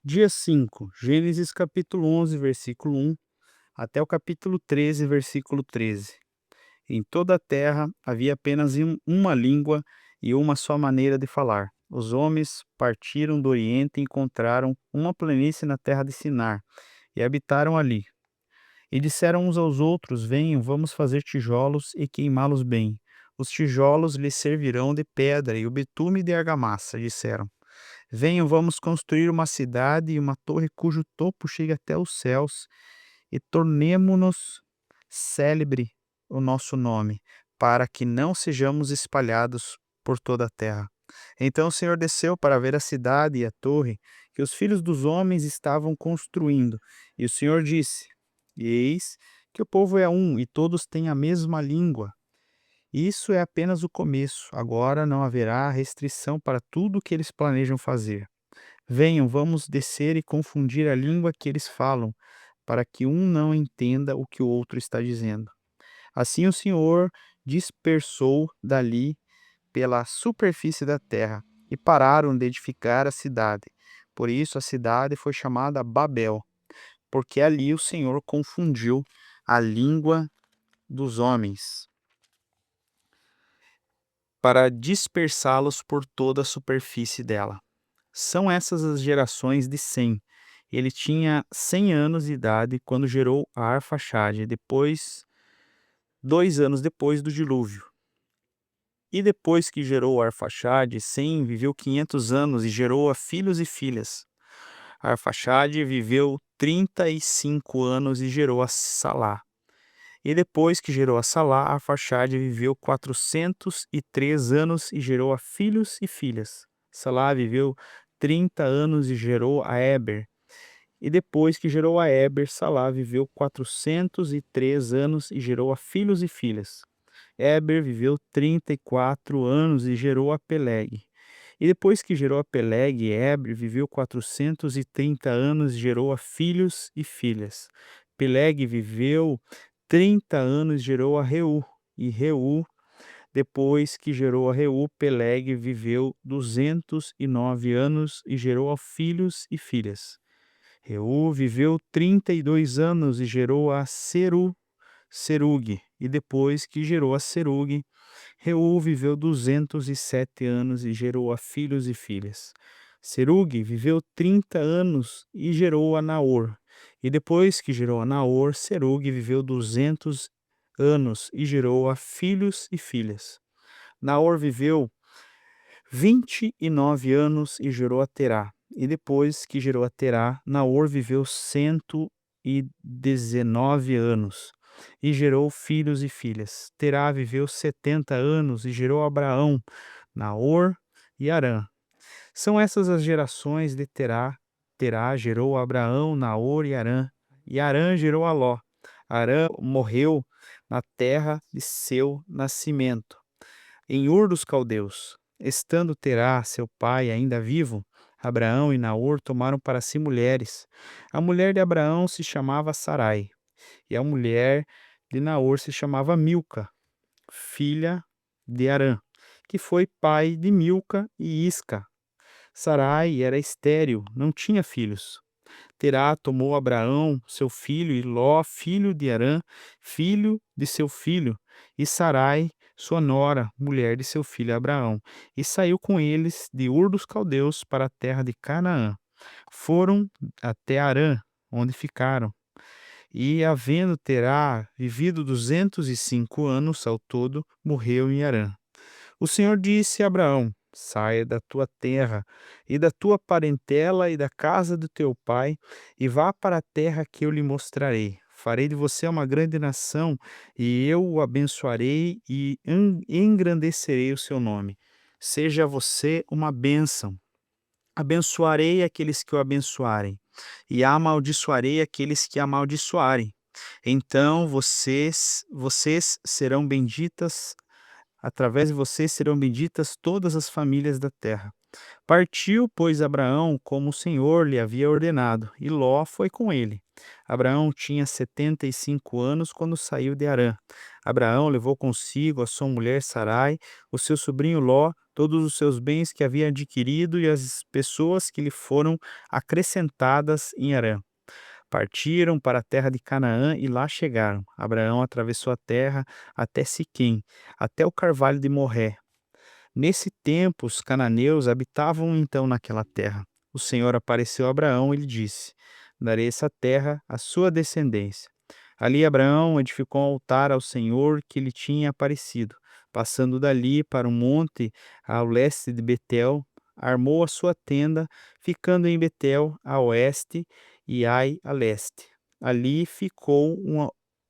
Dia 5, Gênesis capítulo 11, versículo 1, até o capítulo 13, versículo 13. Em toda a terra havia apenas uma língua e uma só maneira de falar. Os homens partiram do Oriente e encontraram uma planície na terra de Sinar e habitaram ali. E disseram uns aos outros: Venham, vamos fazer tijolos e queimá-los bem. Os tijolos lhes servirão de pedra e o betume de argamassa, disseram. Venham, vamos construir uma cidade e uma torre cujo topo chegue até os céus, e tornemo-nos célebre o nosso nome, para que não sejamos espalhados por toda a terra. Então o Senhor desceu para ver a cidade e a torre que os filhos dos homens estavam construindo. E o Senhor disse: Eis que o povo é um e todos têm a mesma língua. Isso é apenas o começo. Agora não haverá restrição para tudo o que eles planejam fazer. Venham, vamos descer e confundir a língua que eles falam, para que um não entenda o que o outro está dizendo. Assim o Senhor dispersou dali pela superfície da terra e pararam de edificar a cidade. Por isso a cidade foi chamada Babel, porque ali o Senhor confundiu a língua dos homens, para dispersá-los por toda a superfície dela. São essas as gerações de Sem. Ele tinha 100 anos de idade quando gerou a Arfaxade, depois, 2 anos depois do dilúvio. E depois que gerou a Arfaxade, Sem viveu 500 anos e gerou a filhos e filhas. A Arfaxade viveu 35 anos e gerou a Salá. E depois que gerou a Salá, a Arfaxade viveu 403 anos e gerou a filhos e filhas. Salá viveu 30 anos e gerou a Eber. E depois que gerou a Eber, Salá viveu 403 anos e gerou a filhos e filhas. Eber viveu 34 anos e gerou a Peleg. E depois que gerou a Peleg, Eber viveu 430 anos e gerou a filhos e filhas. Peleg viveu 30 anos e gerou a Reu. E Reu, depois que gerou a Reu, Peleg viveu 209 anos e gerou a filhos e filhas. Reu viveu 32 anos e gerou a Serug. E depois que gerou a Serug, Reu viveu 207 anos e gerou a filhos e filhas. Serug viveu 30 anos e gerou a Naor. E depois que gerou a Naor, Serug viveu 200 anos e gerou a filhos e filhas. Naor viveu 29 anos e gerou a Terá. E depois que gerou a Terá, Naor viveu 119 anos e gerou filhos e filhas. Terá viveu 70 anos e gerou Abraão, Naor e Harã. São essas as gerações de Terá. Terá gerou Abraão, Naor e Harã. E Harã gerou a Ló. Harã morreu na terra de seu nascimento, em Ur dos Caldeus. Estando Terá, seu pai, ainda vivo, Abraão e Naor tomaram para si mulheres. A mulher de Abraão se chamava Sarai, e a mulher de Naor se chamava Milca, filha de Harã, que foi pai de Milca e Isca. Sarai era estéril, não tinha filhos. Terá tomou Abraão, seu filho, e Ló, filho de Harã, filho de seu filho, e Sarai, sua nora, mulher de seu filho Abraão, e saiu com eles de Ur dos Caldeus para a terra de Canaã. Foram até Harã, onde ficaram. E, havendo Terá vivido 205 anos ao todo, morreu em Harã. O Senhor disse a Abraão: Saia da tua terra e da tua parentela e da casa do teu pai, e vá para a terra que eu lhe mostrarei. Farei de você uma grande nação, e eu o abençoarei e engrandecerei o seu nome. Seja você uma bênção. Abençoarei aqueles que o abençoarem, e amaldiçoarei aqueles que amaldiçoarem. Então vocês serão benditas. Através de vocês serão benditas todas as famílias da terra. Partiu, pois, Abraão como o Senhor lhe havia ordenado, e Ló foi com ele. Abraão tinha 75 anos quando saiu de Harã. Abraão levou consigo a sua mulher Sarai, o seu sobrinho Ló, todos os seus bens que havia adquirido e as pessoas que lhe foram acrescentadas em Harã. Partiram para a terra de Canaã e lá chegaram. Abraão atravessou a terra até Siquém, até o carvalho de Morré. Nesse tempo, os cananeus habitavam então naquela terra. O Senhor apareceu a Abraão e lhe disse: Darei essa terra à sua descendência. Ali Abraão edificou um altar ao Senhor que lhe tinha aparecido. Passando dali para um monte ao leste de Betel, armou a sua tenda, ficando em Betel a oeste e Ai a leste. Ali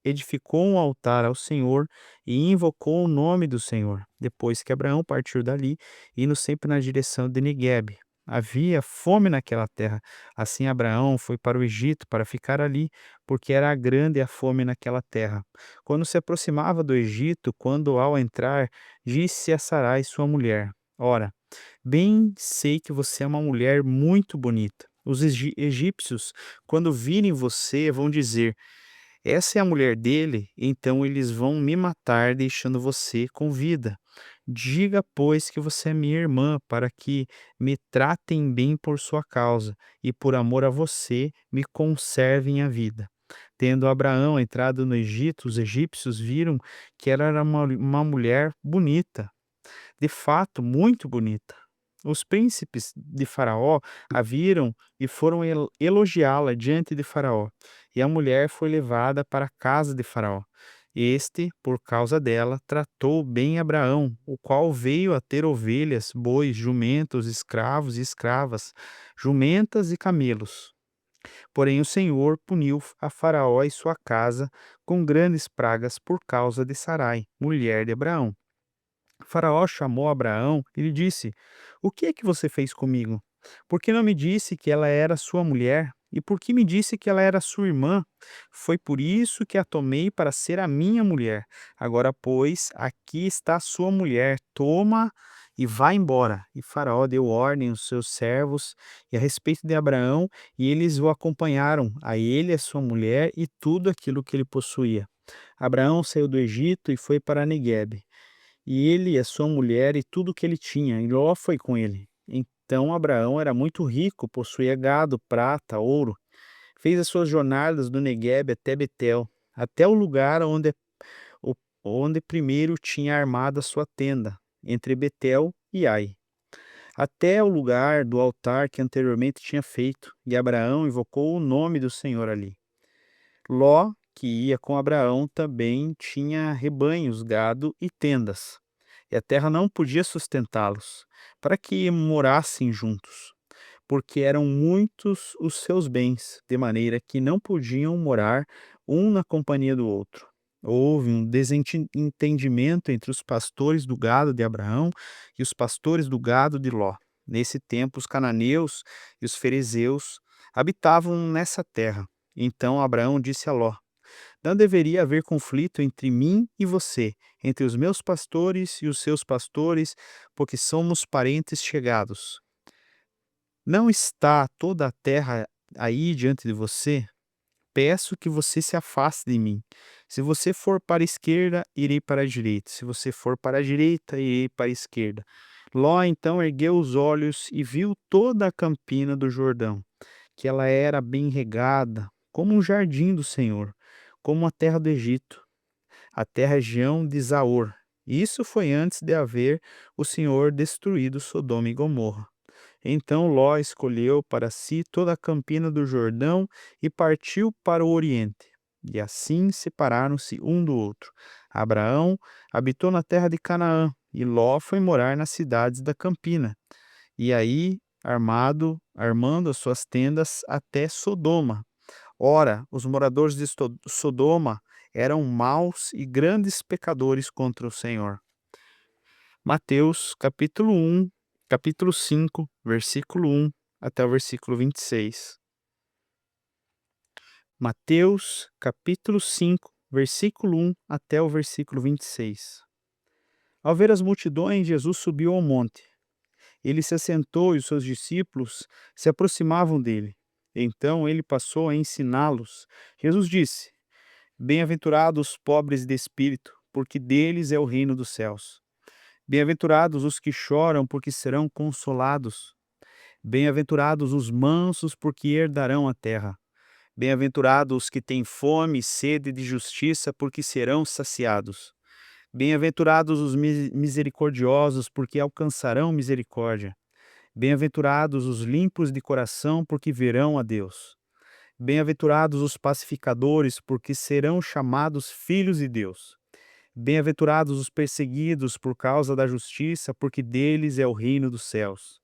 edificou um altar ao Senhor e invocou o nome do Senhor. Depois que Abraão partiu dali, indo sempre na direção de Neguebe. Havia fome naquela terra. Assim Abraão foi para o Egito para ficar ali, porque era grande a fome naquela terra. Quando se aproximava do Egito, quando ao entrar, disse a Sarai, sua mulher: Ora, bem sei que você é uma mulher muito bonita. Os egípcios, quando virem você, vão dizer: essa é a mulher dele, então eles vão me matar, deixando você com vida. Diga, pois, que você é minha irmã, para que me tratem bem por sua causa, e por amor a você me conservem a vida. Tendo Abraão entrado no Egito, os egípcios viram que ela era uma mulher bonita, de fato, muito bonita. Os príncipes de Faraó a viram e foram elogiá-la diante de Faraó. E a mulher foi levada para a casa de Faraó. Este, por causa dela, tratou bem Abraão, o qual veio a ter ovelhas, bois, jumentos, escravos e escravas, jumentas e camelos. Porém o Senhor puniu a Faraó e sua casa com grandes pragas por causa de Sarai, mulher de Abraão. Faraó chamou Abraão e lhe disse: O que é que você fez comigo? Por que não me disse que ela era sua mulher? E por que me disse que ela era sua irmã? Foi por isso que a tomei para ser a minha mulher. Agora, pois, aqui está a sua mulher. Toma e vá embora. E Faraó deu ordem aos seus servos e a respeito de Abraão, e eles o acompanharam, a ele, a sua mulher e tudo aquilo que ele possuía. Abraão saiu do Egito e foi para Neguebe. E ele e a sua mulher e tudo o que ele tinha, e Ló foi com ele. Então Abraão era muito rico, possuía gado, prata, ouro. Fez as suas jornadas do Neguebe até Betel, até o lugar o- onde primeiro tinha armado a sua tenda, entre Betel e Ai, até o lugar do altar que anteriormente tinha feito, e Abraão invocou o nome do Senhor ali. Ló, que ia com Abraão, também tinha rebanhos, gado e tendas, e a terra não podia sustentá-los, para que morassem juntos, porque eram muitos os seus bens, de maneira que não podiam morar um na companhia do outro. Houve um desentendimento entre os pastores do gado de Abraão e os pastores do gado de Ló. Nesse tempo, os cananeus e os ferezeus habitavam nessa terra. Então Abraão disse a Ló: Não deveria haver conflito entre mim e você, entre os meus pastores e os seus pastores, porque somos parentes chegados. Não está toda a terra aí diante de você? Peço que você se afaste de mim. Se você for para a esquerda, irei para a direita. Se você for para a direita, irei para a esquerda. Ló então ergueu os olhos e viu toda a campina do Jordão, que ela era bem regada, como um jardim do Senhor, como a terra do Egito, até a região de Zaor. Isso foi antes de haver o Senhor destruído Sodoma e Gomorra. Então Ló escolheu para si toda a campina do Jordão e partiu para o oriente. E assim separaram-se um do outro. Abraão habitou na terra de Canaã, e Ló foi morar nas cidades da campina. E aí, armando as suas tendas até Sodoma. Ora, os moradores de Sodoma eram maus e grandes pecadores contra o Senhor. Mateus, capítulo 5, versículo 1 até o versículo 26. Mateus, capítulo 5, versículo 1 até o versículo 26. Ao ver as multidões, Jesus subiu ao monte. Ele se assentou e os seus discípulos se aproximavam dele. Então ele passou a ensiná-los. Jesus disse: Bem-aventurados os pobres de espírito, porque deles é o reino dos céus. Bem-aventurados os que choram, porque serão consolados. Bem-aventurados os mansos, porque herdarão a terra. Bem-aventurados os que têm fome e sede de justiça, porque serão saciados. Bem-aventurados os misericordiosos, porque alcançarão misericórdia. Bem-aventurados os limpos de coração, porque verão a Deus. Bem-aventurados os pacificadores, porque serão chamados filhos de Deus. Bem-aventurados os perseguidos por causa da justiça, porque deles é o reino dos céus.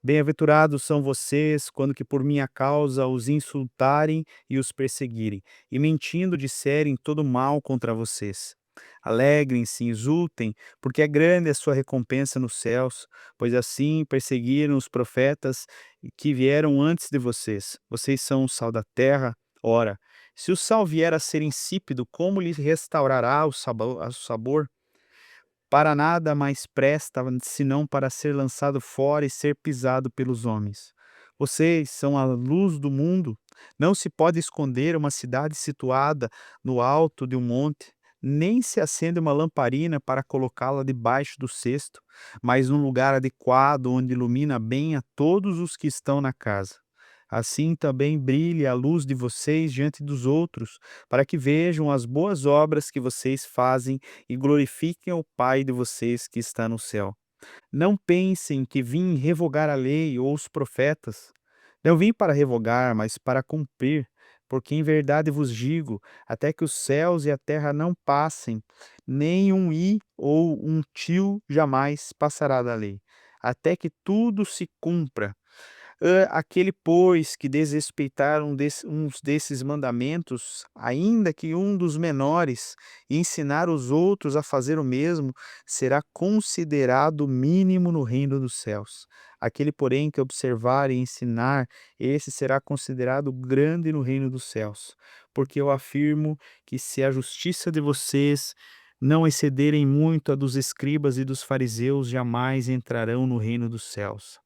Bem-aventurados são vocês quando que por minha causa os insultarem e os perseguirem, e mentindo disserem todo mal contra vocês. Alegrem-se, exultem, porque é grande a sua recompensa nos céus, pois assim perseguiram os profetas que vieram antes de vocês. Vocês são o sal da terra. Ora, se o sal vier a ser insípido, como lhe restaurará o sabor? Para nada mais presta, senão para ser lançado fora e ser pisado pelos homens. Vocês são a luz do mundo. Não se pode esconder uma cidade situada no alto de um monte, nem se acende uma lamparina para colocá-la debaixo do cesto, mas num lugar adequado onde ilumina bem a todos os que estão na casa. Assim também brilhe a luz de vocês diante dos outros, para que vejam as boas obras que vocês fazem e glorifiquem ao Pai de vocês que está no céu. Não pensem que vim revogar a lei ou os profetas. Não vim para revogar, mas para cumprir. Porque em verdade vos digo, até que os céus e a terra não passem, nem um i ou um tio jamais passará da lei, até que tudo se cumpra. Aquele, pois, que desrespeitar uns desses mandamentos, ainda que um dos menores, e ensinar os outros a fazer o mesmo, será considerado mínimo no reino dos céus. Aquele, porém, que observar e ensinar, esse será considerado grande no reino dos céus. Porque eu afirmo que se a justiça de vocês não excederem muito a dos escribas e dos fariseus, jamais entrarão no reino dos céus.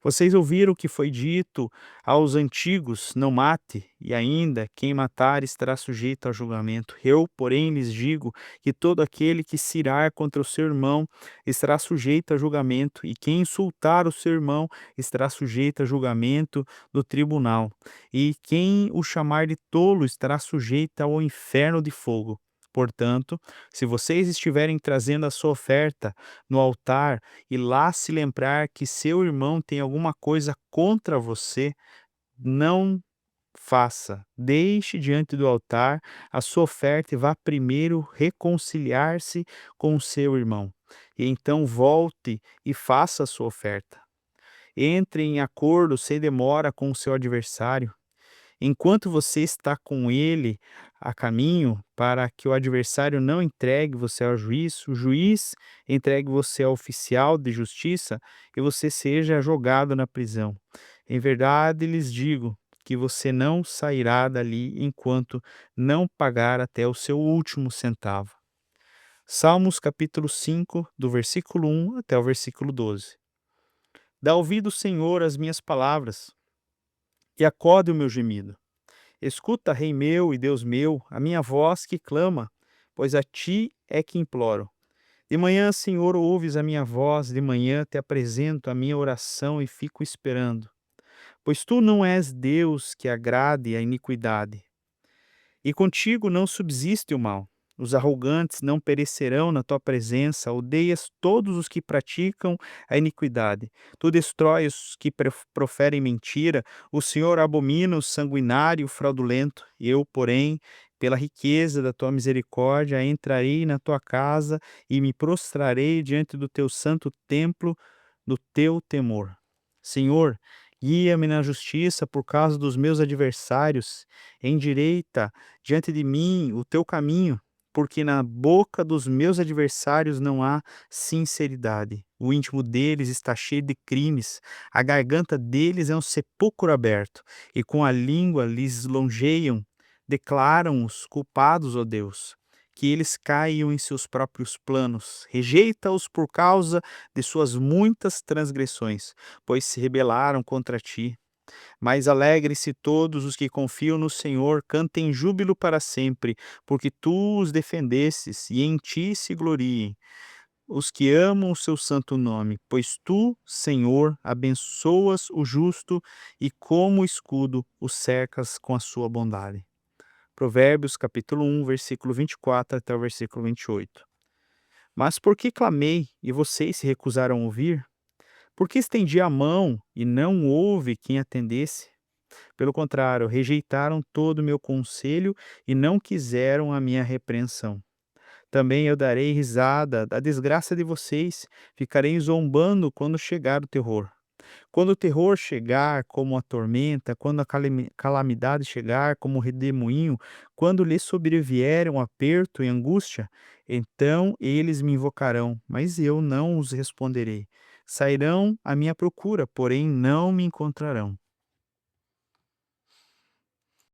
Vocês ouviram o que foi dito aos antigos: não mate, e ainda quem matar estará sujeito a julgamento. Eu, porém, lhes digo que todo aquele que se irar contra o seu irmão estará sujeito a julgamento, e quem insultar o seu irmão estará sujeito a julgamento do tribunal. E quem o chamar de tolo estará sujeito ao inferno de fogo. Portanto, se vocês estiverem trazendo a sua oferta no altar e lá se lembrar que seu irmão tem alguma coisa contra você, não faça. Deixe diante do altar a sua oferta e vá primeiro reconciliar-se com o seu irmão. E então volte e faça a sua oferta. Entre em acordo sem demora com o seu adversário. Enquanto você está com ele a caminho, para que o adversário não entregue você ao juiz, o juiz entregue você ao oficial de justiça e você seja jogado na prisão. Em verdade lhes digo que você não sairá dali enquanto não pagar até o seu último centavo. Salmos capítulo 5, do versículo 1 até o versículo 12. Dá ouvido, Senhor, às minhas palavras, e acode o meu gemido. Escuta, Rei meu e Deus meu, a minha voz que clama, pois a ti é que imploro. De manhã, Senhor, ouves a minha voz, de manhã te apresento a minha oração e fico esperando. Pois tu não és Deus que agrade a iniquidade, e contigo não subsiste o mal. Os arrogantes não perecerão na tua presença, odeias todos os que praticam a iniquidade. Tu destrói os que proferem mentira, o Senhor abomina o sanguinário e o fraudulento. Eu, porém, pela riqueza da tua misericórdia, entrarei na tua casa e me prostrarei diante do teu santo templo, do teu temor. Senhor, guia-me na justiça por causa dos meus adversários, endireita diante de mim o teu caminho, porque na boca dos meus adversários não há sinceridade. O íntimo deles está cheio de crimes, a garganta deles é um sepulcro aberto, e com a língua lhes lonjeiam, declaram-os culpados, ó Deus, que eles caiam em seus próprios planos. Rejeita-os por causa de suas muitas transgressões, pois se rebelaram contra ti. Mas alegre-se todos os que confiam no Senhor, cantem júbilo para sempre, porque tu os defendestes e em ti se gloriem. os que amam o seu santo nome, pois tu, Senhor, abençoas o justo e como escudo o cercas com a sua bondade. Provérbios capítulo 1, versículo 24 até o versículo 28. Mas por que clamei e vocês se recusaram a ouvir? Por que estendi a mão e não houve quem atendesse? Pelo contrário, rejeitaram todo o meu conselho e não quiseram a minha repreensão. Também eu darei risada da desgraça de vocês, ficarei zombando quando chegar o terror. Quando o terror chegar como a tormenta, quando a calamidade chegar como o redemoinho, quando lhes sobrevier um aperto e angústia, então eles me invocarão, mas eu não os responderei. Sairão à minha procura, porém não me encontrarão.